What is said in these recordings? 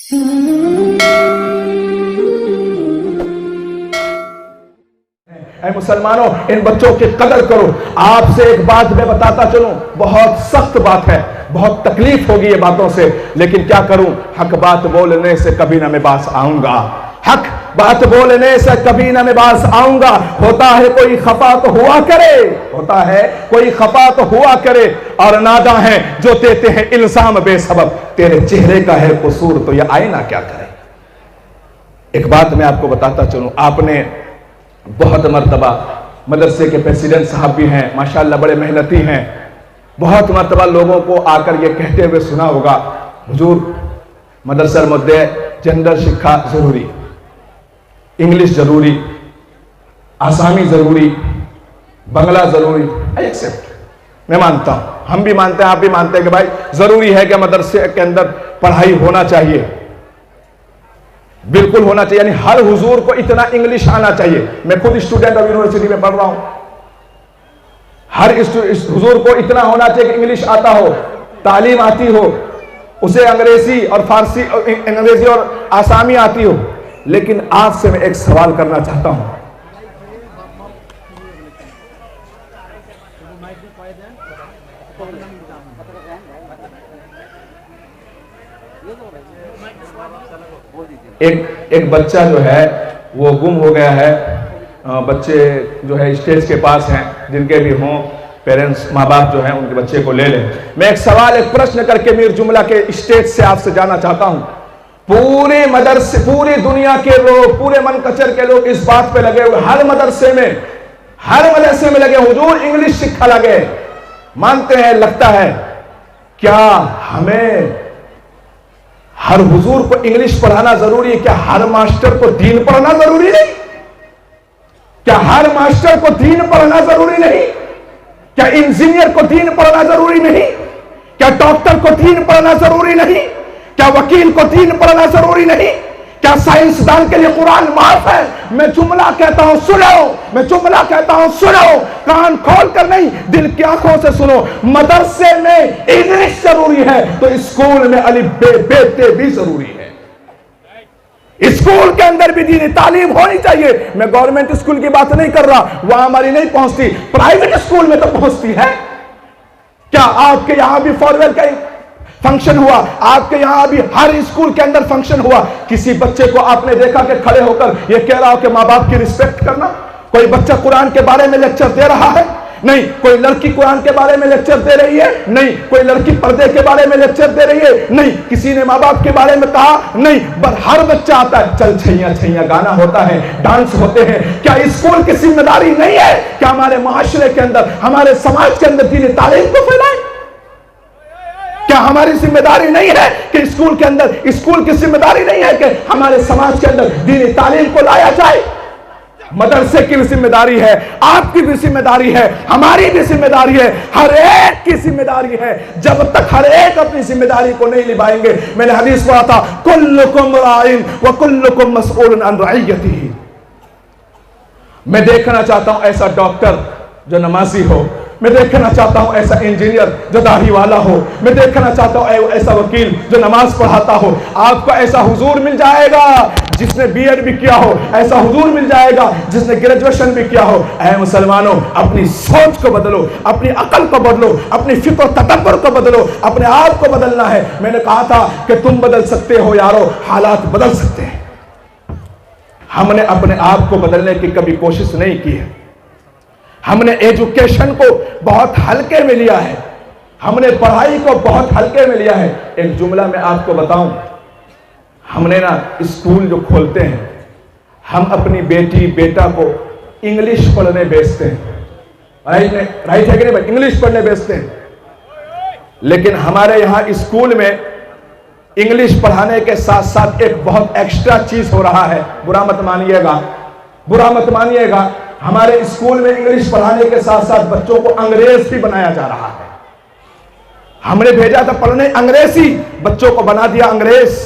ऐ मुसलमानों, इन बच्चों की कदर करो। आपसे एक बात मैं बताता चलूं, बहुत सख्त बात है, बहुत तकलीफ होगी ये बातों से, लेकिन क्या करूं, हक बात बोलने से कभी ना मैं बास आऊंगा, हक बात बोलने से कभी ना मैं बास आऊंगा। होता है कोई खफा तो हुआ करे, होता है कोई खफा तो हुआ करे, और नादा है जो देते हैं इल्जाम बेसबब, तेरे चेहरे का है कसूर तो ये आईना क्या करे। एक बात मैं आपको बताता चलूं, आपने बहुत मर्तबा मदरसे के प्रेसिडेंट साहब भी हैं, माशाअल्लाह बड़े मेहनती हैं, बहुत मर्तबा लोगों को आकर ये कहते हुए सुना होगा, हुजूर मदरसर मुद्दे जेंडर शिक्षा जरूरी, इंग्लिश जरूरी, आसामी जरूरी, बंगला जरूरी। आई एक्सेप्ट, मैं मानता हूं, हम भी मानते हैं, आप भी मानते हैं कि भाई जरूरी है कि मदरसे के अंदर पढ़ाई होना चाहिए, बिल्कुल होना चाहिए, यानी हर हुजूर को इतना इंग्लिश आना चाहिए। मैं खुद स्टूडेंट ऑफ यूनिवर्सिटी में पढ़ रहा हूं, हर हुजूर को इतना होना चाहिए कि इंग्लिश आता हो, तालीम आती हो, उसे अंग्रेजी और फारसी, अंग्रेजी और आसामी आती हो। लेकिन आपसे मैं एक सवाल करना चाहता हूं, एक बच्चा जो है वो गुम हो गया है, बच्चे जो है स्टेज के पास हैं, जिनके भी हों पेरेंट्स, माँ बाप जो हैं उनके बच्चे को ले लें। मैं एक सवाल, एक प्रश्न करके मीर जुमला के स्टेज से आपसे जाना चाहता हूं। पूरे मदरसे, पूरी दुनिया के लोग, पूरे मनकचर के लोग इस बात पे लगे हुए, हर मदरसे में लगे, हुजूर इंग्लिश शिक्षा लगे, मानते हैं, लगता है। क्या हमें हर हुजूर को इंग्लिश पढ़ाना जरूरी है? क्या हर मास्टर को दीन पढ़ना जरूरी नहीं? क्या हर मास्टर को दीन पढ़ना जरूरी नहीं? क्या इंजीनियर को दीन पढ़ना जरूरी नहीं? क्या डॉक्टर को दीन पढ़ना जरूरी नहीं? क्या वकील को दीन पढ़ना जरूरी नहीं? क्या साइंसदान के लिए कुरान माफ है? मैं जुमला कहता हूं सुनो, मैं जुमला कहता हूं सुनो, कान खोल कर नहीं, दिल की आंखों से सुनो। मदरसे में इंग्लिश जरूरी है तो स्कूल में अलिफ बे बे ते भी जरूरी है। स्कूल के अंदर भी दीनी तालीम होनी चाहिए। मैं गवर्नमेंट स्कूल की बात नहीं कर रहा, वहां हमारी नहीं पहुंचती, प्राइवेट स्कूल में तो पहुंचती है। क्या आपके यहां भी फेयरवेल का फंक्शन हुआ? आपके यहां भी हर स्कूल के अंदर फंक्शन हुआ? किसी बच्चे को आपने देखा कि खड़े होकर ये कह रहा हो कि माँ बाप की रिस्पेक्ट करना? कोई बच्चा कुरान के बारे में लेक्चर दे रहा है? नहीं। कोई लड़की कुरान के बारे में लेक्चर दे रही है? नहीं। कोई लड़की पर्दे के बारे में लेक्चर दे रही है? नहीं। किसी ने माँ बाप के बारे में कहा? नहीं। पर हर बच्चा आता है, चल छैया छैया गाना होता है, डांस होते हैं। क्या स्कूल की जिम्मेदारी नहीं है? क्या हमारे माशरे के अंदर, हमारे समाज के अंदर दीनी तालीम को फैलाएं? क्या हमारी जिम्मेदारी नहीं है कि स्कूल के अंदर, स्कूल की जिम्मेदारी नहीं है कि हमारे समाज के अंदर दीनी तालीम को लाया जाए? मदरसे की भी जिम्मेदारी है, आपकी भी जिम्मेदारी है, हमारी भी जिम्मेदारी है, हर एक की जिम्मेदारी है। जब तक हर एक अपनी जिम्मेदारी को नहीं निभाएंगे, मैंने हदीस पढ़ा था, कुल्लुकुम राइन व कुल्लुकुम मसऊलुन अन रइयतिही। मैं देखना चाहता हूं ऐसा डॉक्टर जो नमाजी हो, मैं देखना चाहता हूं ऐसा इंजीनियर जो दाढ़ी वाला हो, मैं देखना चाहता हूं ऐसा वकील जो नमाज पढ़ाता हो। आपको ऐसा हुजूर मिल जाएगा जिसने बीएड भी किया हो, ऐसा हुजूर मिल जाएगा जिसने ग्रेजुएशन भी किया हो। ऐ मुसलमानों, अपनी सोच को बदलो, अपनी अकल को बदलो, अपनी फिक्र तदब्बर को बदलो, अपने आप को बदलना है। मैंने कहा था कि तुम बदल सकते हो यारो, हालात बदल सकते हैं। हमने अपने आप को बदलने की कभी कोशिश नहीं की है। हमने एजुकेशन को बहुत हल्के में लिया है, हमने पढ़ाई को बहुत हल्के में लिया है। एक जुमला मैं आपको बताऊं, हमने ना स्कूल जो खोलते हैं, हम अपनी बेटी बेटा को इंग्लिश पढ़ने भेजते हैं, राइट है कि नहीं भाई? इंग्लिश पढ़ने भेजते हैं। लेकिन हमारे यहां स्कूल में इंग्लिश पढ़ाने के साथ साथ एक बहुत एक्स्ट्रा चीज हो रहा है, बुरा मत मानिएगा, बुरा मत मानिएगा। हमारे स्कूल में इंग्लिश पढ़ाने के साथ साथ बच्चों को अंग्रेज भी बनाया जा रहा है। हमने भेजा था पढ़ने अंग्रेजी, बच्चों को बना दिया अंग्रेज।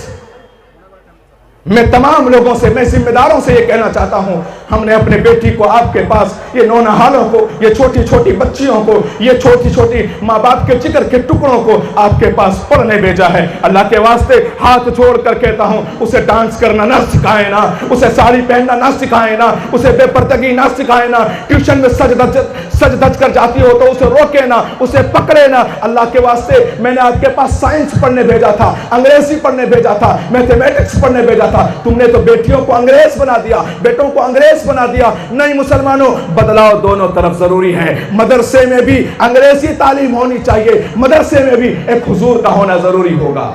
मैं तमाम लोगों से, मैं जिम्मेदारों से यह कहना चाहता हूं, हमने अपने बेटी को आपके पास, ये नौनहालों को, ये छोटी छोटी बच्चियों को, ये छोटी छोटी माँ बाप के जिगर के टुकड़ों को आपके पास पढ़ने भेजा है। अल्लाह के वास्ते हाथ जोड़ कर कहता हूँ, उसे डांस करना ना सिखाए ना, उसे साड़ी पहनना ना सिखाए ना, उसे बेपर्दगी ना सिखाए ना, ट्यूशन में सज धज कर जाती हो तो उसे रोके ना, उसे पकड़े ना। अल्लाह के वास्ते मैंने आपके पास साइंस पढ़ने भेजा था, अंग्रेजी पढ़ने भेजा था, मैथमेटिक्स पढ़ने भेजा था, तुमने तो बेटियों को अंग्रेज बना दिया, बेटों को अंग्रेज बना दिया। नहीं मुसलमानों, बदलाव दोनों तरफ जरूरी है। मदरसे में भी अंग्रेजी तालीम होनी चाहिए, मदरसे में भी एक हुजूर का होना जरूरी होगा।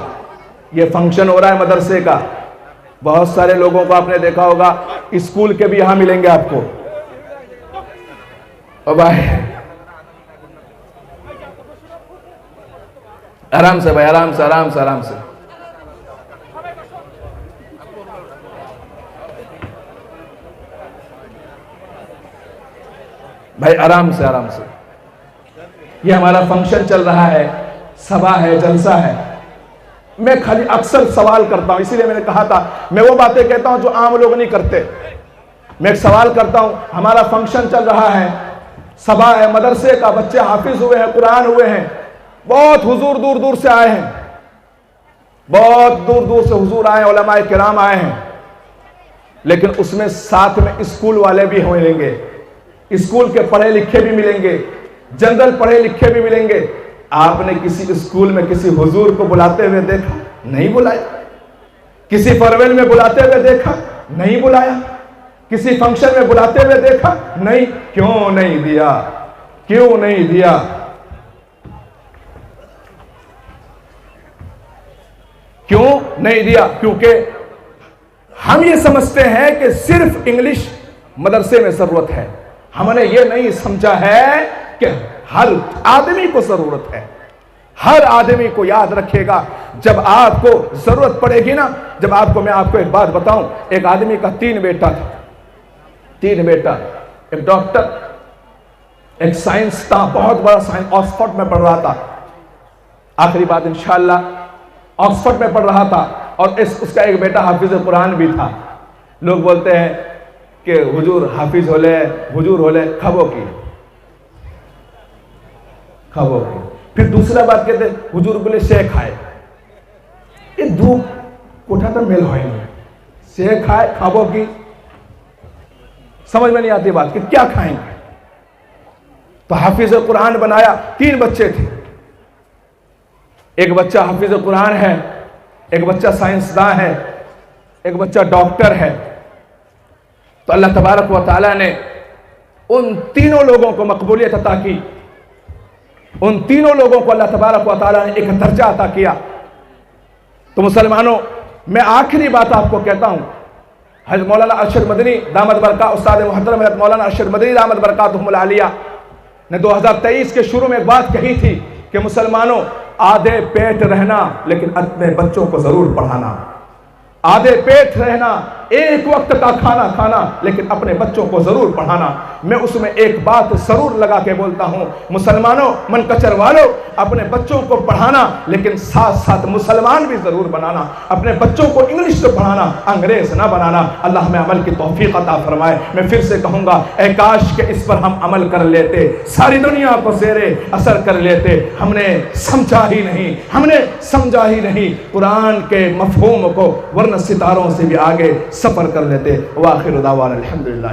ये फंक्शन हो रहा है मदरसे का, बहुत सारे लोगों को आपने देखा होगा, स्कूल के भी यहां मिलेंगे आपको। ओ भाई आराम से भाई, आराम से आराम से आराम से। भाई आराम से आराम से। ये हमारा फंक्शन चल रहा है, सभा है, जलसा है। मैं खाली अक्सर सवाल करता हूं, इसीलिए मैंने कहा था मैं वो बातें कहता हूं जो आम लोग नहीं करते। मैं एक सवाल करता हूं, हमारा फंक्शन चल रहा है, सभा है, मदरसे का, बच्चे हाफिज हुए हैं, कुरान हुए हैं, बहुत हुजूर दूर दूर से आए हैं, बहुत दूर दूर से हुजूर आए, उलमाए किराम आए हैं, लेकिन उसमें साथ में स्कूल वाले भी होंगे, स्कूल के पढ़े लिखे भी मिलेंगे, जनरल पढ़े लिखे भी मिलेंगे। आपने किसी स्कूल में किसी हुजूर को बुलाते हुए देखा? नहीं बुलाया। किसी फेयरवेल में बुलाते हुए देखा? नहीं बुलाया। किसी फंक्शन में बुलाते हुए देखा? नहीं। क्यों नहीं दिया? क्यों नहीं दिया? क्यों नहीं दिया? क्योंकि हम ये समझते हैं कि सिर्फ इंग्लिश मदरसे में जरूरत है। हमने ये नहीं समझा है कि हर आदमी को जरूरत है। हर आदमी को याद रखेगा, जब आपको जरूरत पड़ेगी ना, जब आपको, मैं आपको एक बात बताऊं, एक आदमी का 3 बेटा था, 3 बेटा, एक डॉक्टर, एक साइंस था, बहुत बड़ा साइंस, ऑक्सफोर्ड में पढ़ रहा था। आखिरी बात इंशाअल्लाह, ऑक्सफोर्ड में पढ़ रहा था, और उसका एक बेटा हाफिज कुरान भी था। लोग बोलते हैं कि हुजूर हाफिज होले, हुजूर होले, खबो की। फिर दूसरा बात कहते हुजूर बोले शेख आए, ये दो कोठा तो मेल हो नहीं, शेख आए, खाबो की, समझ में नहीं आती बात कि क्या खाएंगे। तो हाफिज कुरान बनाया, 3 बच्चे थे, एक बच्चा हाफिज कुरान है, एक बच्चा साइंसदान है, एक बच्चा डॉक्टर है। तो अल्लाह तबारक व तआला ने उन तीनों लोगों को मकबूलियत अता की, उन तीनों लोगों को अल्लाह तबारक व तआला ने एक दर्जा अता किया। तो मुसलमानों, मैं आखिरी बात आपको कहता हूं, हज़रत मौलाना अरशद मदनी दामद बरका, उस्ताद मुहतरम हज़रत मौलाना अरशद मदनी दामद बरकातुहुमुल आलिया ने 2023 के शुरू में एक बात कही थी कि मुसलमानों, आधे पेट रहना लेकिन अपने बच्चों को जरूर पढ़ाना। आधे पेट रहना, एक वक्त का खाना खाना, लेकिन अपने बच्चों को जरूर पढ़ाना। मैं उसमें एक बात जरूर लगा के बोलता हूं, मुसलमानों, मनकचर वालों, अपने बच्चों को पढ़ाना, लेकिन साथ साथ मुसलमान भी जरूर बनाना। अपने बच्चों को इंग्लिश से पढ़ाना, अंग्रेज ना बनाना। अल्लाह हमें अमल की तौफीक अता फरमाए। मैं फिर से कहूंगा, ऐ काश के इस पर हम अमल कर लेते, सारी दुनिया को ज़ेरे असर कर लेते। हमने समझा ही नहीं, हमने समझा ही नहीं कुरान के मफहूम को, वरना सितारों से भी आगे सफर कर लेते। वाखिर दावाना अल्हम्दुलिल्लाह।